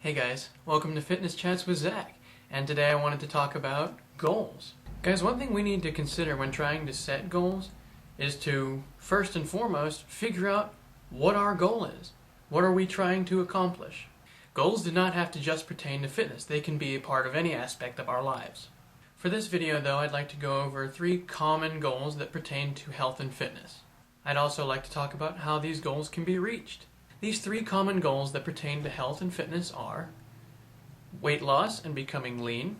Hey guys, welcome to Fitness Chats with Zach, and today I wanted to talk about goals. Guys, one thing we need to consider when trying to set goals is to, first and foremost, figure out what our goal is. What are we trying to accomplish? Goals do not have to just pertain to fitness, they can be a part of any aspect of our lives. For this video though, I'd like to go over 3 common goals that pertain to health and fitness. I'd also like to talk about how these goals can be reached. These 3 common goals that pertain to health and fitness are weight loss and becoming lean,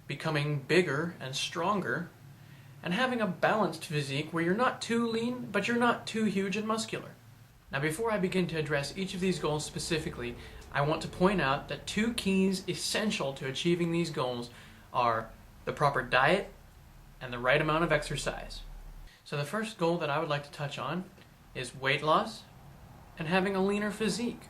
becoming bigger and stronger, and having a balanced physique where you're not too lean, but you're not too huge and muscular. Now before I begin to address each of these goals specifically, I want to point out that 2 keys essential to achieving these goals are the proper diet and the right amount of exercise. So the first goal that I would like to touch on is weight loss and having a leaner physique.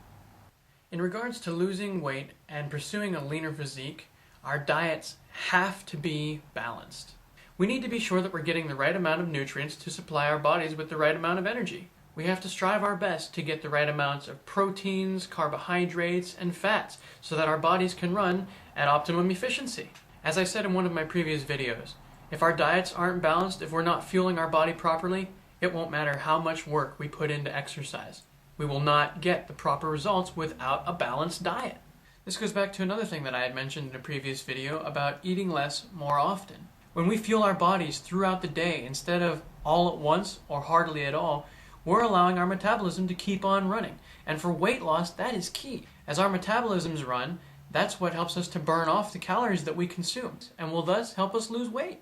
In regards to losing weight and pursuing a leaner physique, our diets have to be balanced. We need to be sure that we're getting the right amount of nutrients to supply our bodies with the right amount of energy. We have to strive our best to get the right amounts of proteins, carbohydrates, and fats so that our bodies can run at optimum efficiency. As I said in one of my previous videos, if our diets aren't balanced, if we're not fueling our body properly, it won't matter how much work we put into exercise. We will not get the proper results without a balanced diet. This goes back to another thing that I had mentioned in a previous video about eating less more often. When we fuel our bodies throughout the day instead of all at once or hardly at all, we're allowing our metabolism to keep on running. And for weight loss, that is key. As our metabolisms run, that's what helps us to burn off the calories that we consume and will thus help us lose weight.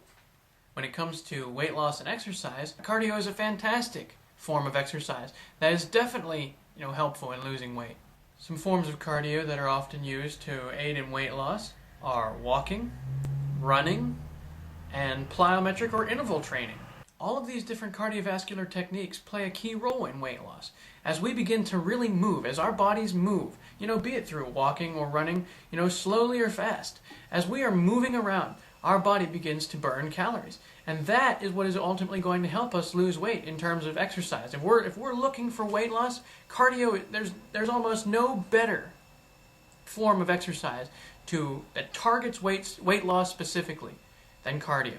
When it comes to weight loss and exercise, cardio is a fantastic form of exercise that is definitely helpful in losing weight. Some forms of cardio that are often used to aid in weight loss are walking, running, and plyometric or interval training. All of these different cardiovascular techniques play a key role in weight loss. As we begin to really move, as our bodies move, be it through walking or running, slowly or fast, as we are moving around, our body begins to burn calories. And that is what is ultimately going to help us lose weight in terms of exercise. If we're looking for weight loss, cardio, there's almost no better form of exercise that targets weight loss specifically than cardio.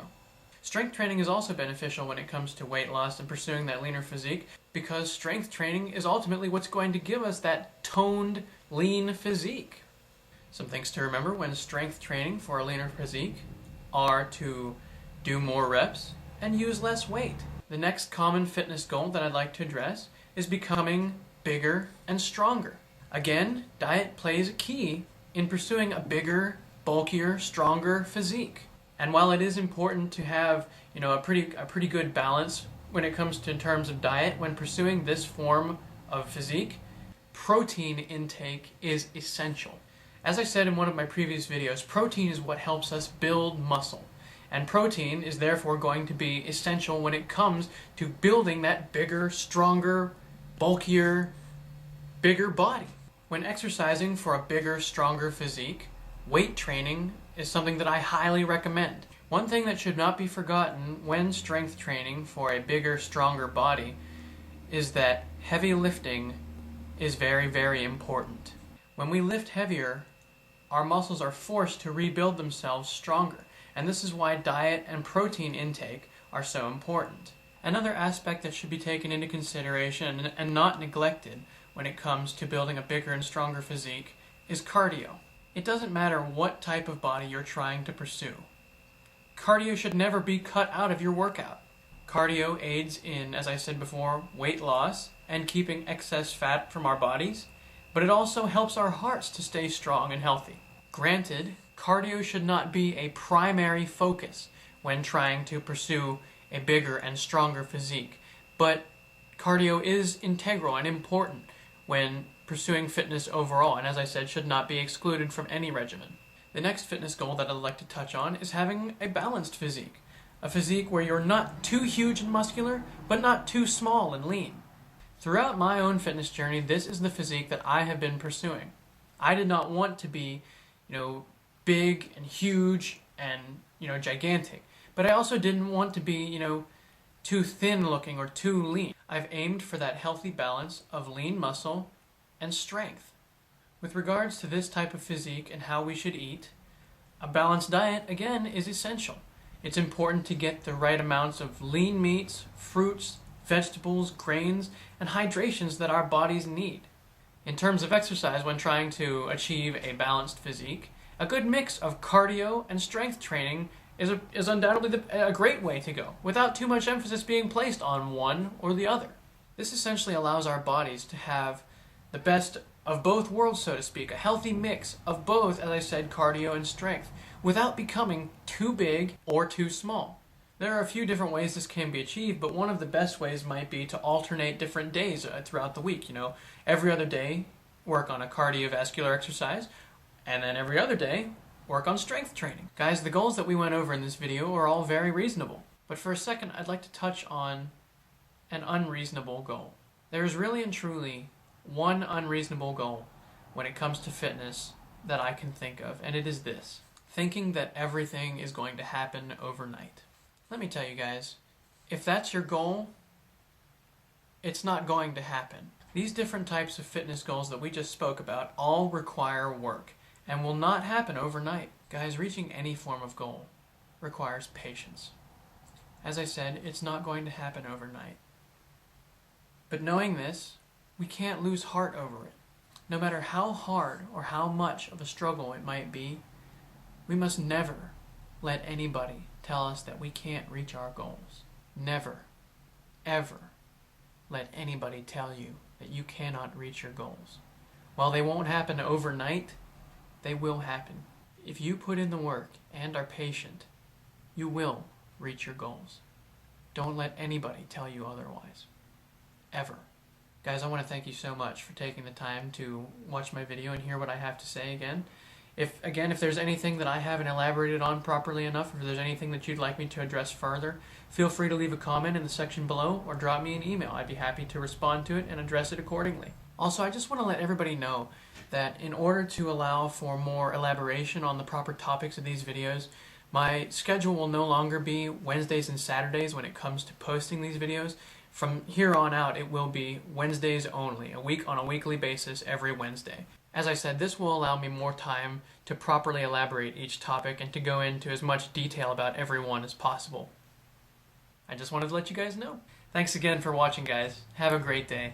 Strength training is also beneficial when it comes to weight loss and pursuing that leaner physique, because strength training is ultimately what's going to give us that toned, lean physique. Some things to remember when strength training for a leaner physique are to do more reps and use less weight. The next common fitness goal that I'd like to address is becoming bigger and stronger. Again, diet plays a key in pursuing a bigger, bulkier, stronger physique. And while it is important to have a pretty good balance when it comes to in terms of diet when pursuing this form of physique, protein intake is essential. As I said in one of my previous videos, protein is what helps us build muscle. And protein is therefore going to be essential when it comes to building that bigger, stronger, bulkier, bigger body. When exercising for a bigger, stronger physique, weight training is something that I highly recommend. One thing that should not be forgotten when strength training for a bigger, stronger body is that heavy lifting is very, very important. When we lift heavier, our muscles are forced to rebuild themselves stronger. And this is why diet and protein intake are so important. Another aspect that should be taken into consideration and not neglected when it comes to building a bigger and stronger physique is cardio. It doesn't matter what type of body you're trying to pursue. Cardio should never be cut out of your workout. Cardio aids in, as I said before, weight loss and keeping excess fat from our bodies, but it also helps our hearts to stay strong and healthy. Granted, cardio should not be a primary focus when trying to pursue a bigger and stronger physique, but cardio is integral and important when pursuing fitness overall, and as I said, should not be excluded from any regimen. The next fitness goal that I'd like to touch on is having a balanced physique. A physique where you're not too huge and muscular, but not too small and lean. Throughout my own fitness journey, this is the physique that I have been pursuing. I did not want to be big and huge and, gigantic. But I also didn't want to be, too thin looking or too lean. I've aimed for that healthy balance of lean muscle and strength. With regards to this type of physique and how we should eat, a balanced diet, again, is essential. It's important to get the right amounts of lean meats, fruits, vegetables, grains, and hydrations that our bodies need. In terms of exercise, when trying to achieve a balanced physique, a good mix of cardio and strength training is undoubtedly a great way to go, without too much emphasis being placed on one or the other. This essentially allows our bodies to have the best of both worlds, so to speak, a healthy mix of both, as I said, cardio and strength, without becoming too big or too small. There are a few different ways this can be achieved, but one of the best ways might be to alternate different days throughout the week. Every other day, work on a cardiovascular exercise, and then every other day, work on strength training. Guys, the goals that we went over in this video are all very reasonable. But for a second, I'd like to touch on an unreasonable goal. There is really and truly one unreasonable goal when it comes to fitness that I can think of, and it is this: thinking that everything is going to happen overnight. Let me tell you guys, if that's your goal, it's not going to happen. These different types of fitness goals that we just spoke about all require work and will not happen overnight. Guys, reaching any form of goal requires patience. As I said, it's not going to happen overnight. But knowing this, we can't lose heart over it. No matter how hard or how much of a struggle it might be, we must never let anybody tell us that we can't reach our goals. Never, ever let anybody tell you that you cannot reach your goals. While they won't happen overnight, they will happen. If you put in the work and are patient, you will reach your goals. Don't let anybody tell you otherwise. Ever. Guys, I want to thank you so much for taking the time to watch my video and hear what I have to say again. If there's anything that I haven't elaborated on properly enough, or if there's anything that you'd like me to address further, feel free to leave a comment in the section below or drop me an email. I'd be happy to respond to it and address it accordingly. Also, I just want to let everybody know that in order to allow for more elaboration on the proper topics of these videos, my schedule will no longer be Wednesdays and Saturdays when it comes to posting these videos. From here on out, it will be Wednesdays only, on a weekly basis every Wednesday. As I said, this will allow me more time to properly elaborate each topic and to go into as much detail about every one as possible. I just wanted to let you guys know. Thanks again for watching, guys. Have a great day.